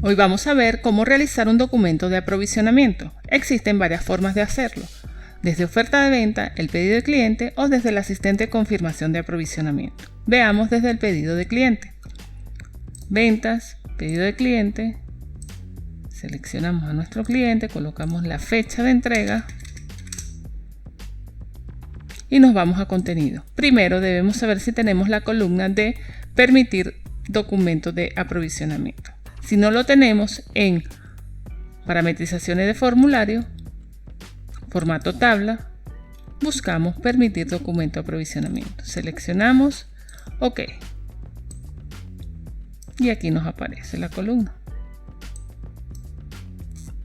Hoy vamos a ver cómo realizar un documento de aprovisionamiento. Existen varias formas de hacerlo, desde oferta de venta, el pedido de cliente o desde el asistente de confirmación de aprovisionamiento. Veamos desde el pedido de cliente. Ventas, pedido de cliente, seleccionamos a nuestro cliente, colocamos la fecha de entrega y nos vamos a contenido. Primero debemos saber si tenemos la columna de permitir documento de aprovisionamiento. Si no lo tenemos, en parametrizaciones de formulario, formato tabla, buscamos permitir documento de aprovisionamiento. Seleccionamos OK. Y aquí nos aparece la columna.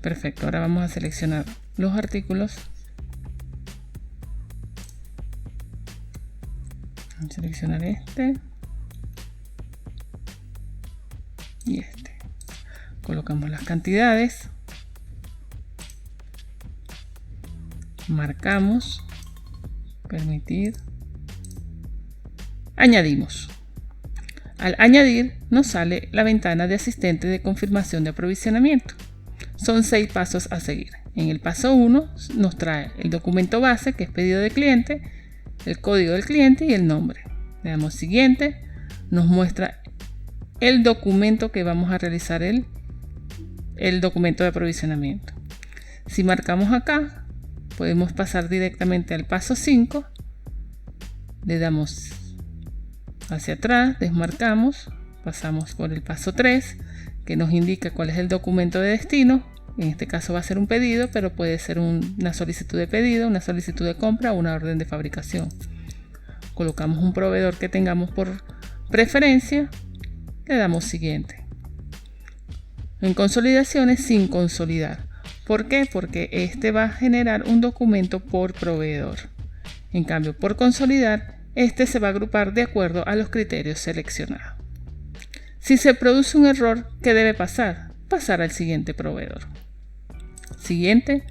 Perfecto, ahora vamos a seleccionar los artículos. Vamos a seleccionar este y este. Colocamos las cantidades, marcamos, permitir, añadimos. Al añadir nos sale la ventana de asistente de confirmación de aprovisionamiento. Son 6 pasos a seguir. En el paso 1 nos trae el documento base, que es pedido de cliente, el código del cliente y el nombre. Le damos siguiente, nos muestra el documento que vamos a realizar, el documento de aprovisionamiento. Si marcamos acá, podemos pasar directamente al paso 5. Le damos hacia atrás, desmarcamos, pasamos por el paso 3, que nos indica cuál es el documento de destino. En este caso va a ser un pedido, pero puede ser una solicitud de pedido, una solicitud de compra o una orden de fabricación. Colocamos un proveedor que tengamos por preferencia, le damos siguiente. En consolidaciones, sin consolidar. ¿Por qué? Porque este va a generar un documento por proveedor. En cambio, por consolidar, este se va a agrupar de acuerdo a los criterios seleccionados. Si se produce un error, ¿qué debe pasar? Pasar al siguiente proveedor. Siguiente,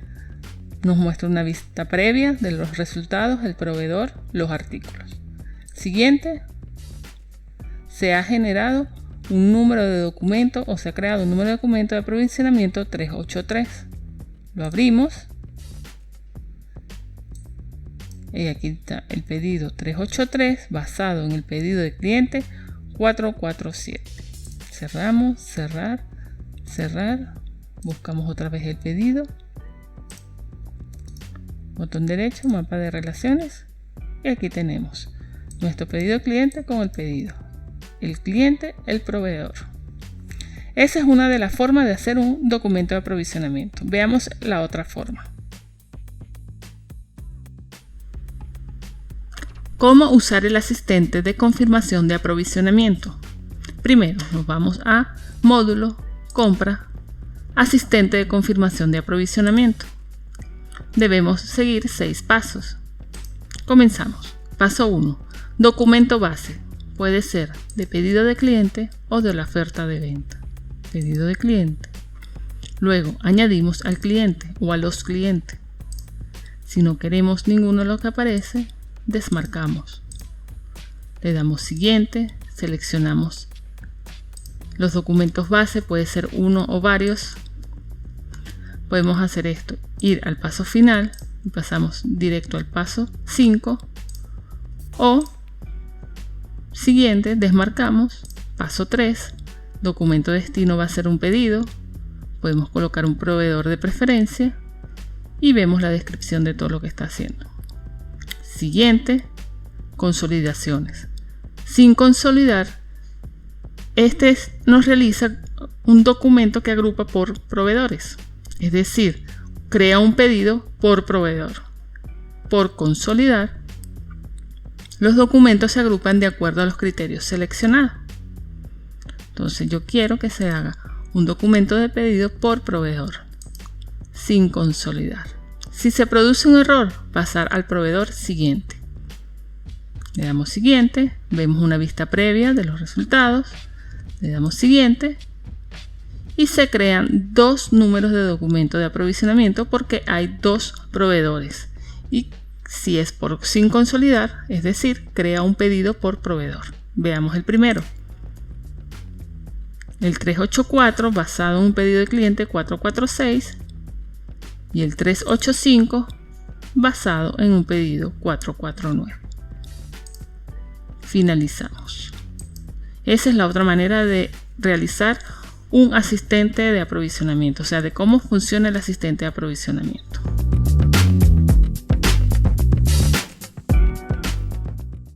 nos muestra una vista previa de los resultados, el proveedor, los artículos. Siguiente, se ha generado un número de documento o se ha creado un número de documento de aprovisionamiento 383. Lo abrimos y aquí está el pedido 383 basado en el pedido de cliente 447. Cerramos, cerrar, cerrar, buscamos otra vez el pedido, botón derecho, mapa de relaciones, y aquí tenemos nuestro pedido de cliente con el pedido, el cliente, el proveedor. Esa es una de las formas de hacer un documento de aprovisionamiento. Veamos la otra forma. ¿Cómo usar el asistente de confirmación de aprovisionamiento? Primero nos vamos a módulo, compra, asistente de confirmación de aprovisionamiento. Debemos seguir 6 pasos. Comenzamos. Paso 1. Documento base. Puede ser de pedido de cliente o de la oferta de venta. Pedido de cliente. Luego añadimos al cliente o a los clientes. Si no queremos ninguno de los que aparece, desmarcamos. Le damos siguiente, seleccionamos los documentos base, puede ser uno o varios. Podemos hacer esto, ir al paso final y pasamos directo al paso 5 o siguiente, desmarcamos, paso 3, documento destino va a ser un pedido, podemos colocar un proveedor de preferencia y vemos la descripción de todo lo que está haciendo. Siguiente, consolidaciones. Sin consolidar, nos realiza un documento que agrupa por proveedores, es decir, crea un pedido por proveedor. Por consolidar, los documentos se agrupan de acuerdo a los criterios seleccionados. Entonces yo quiero que se haga un documento de pedido por proveedor, sin consolidar. Si se produce un error, pasar al proveedor siguiente. Le damos siguiente, vemos una vista previa de los resultados, le damos siguiente y se crean 2 números de documento de aprovisionamiento porque hay 2 proveedores. Y si es sin consolidar, es decir, crea un pedido por proveedor. Veamos el primero. el 384 basado en un pedido de cliente 446 y el 385 basado en un pedido 449. Finalizamos. Esa es la otra manera de realizar un asistente de aprovisionamiento, o sea, de cómo funciona el asistente de aprovisionamiento.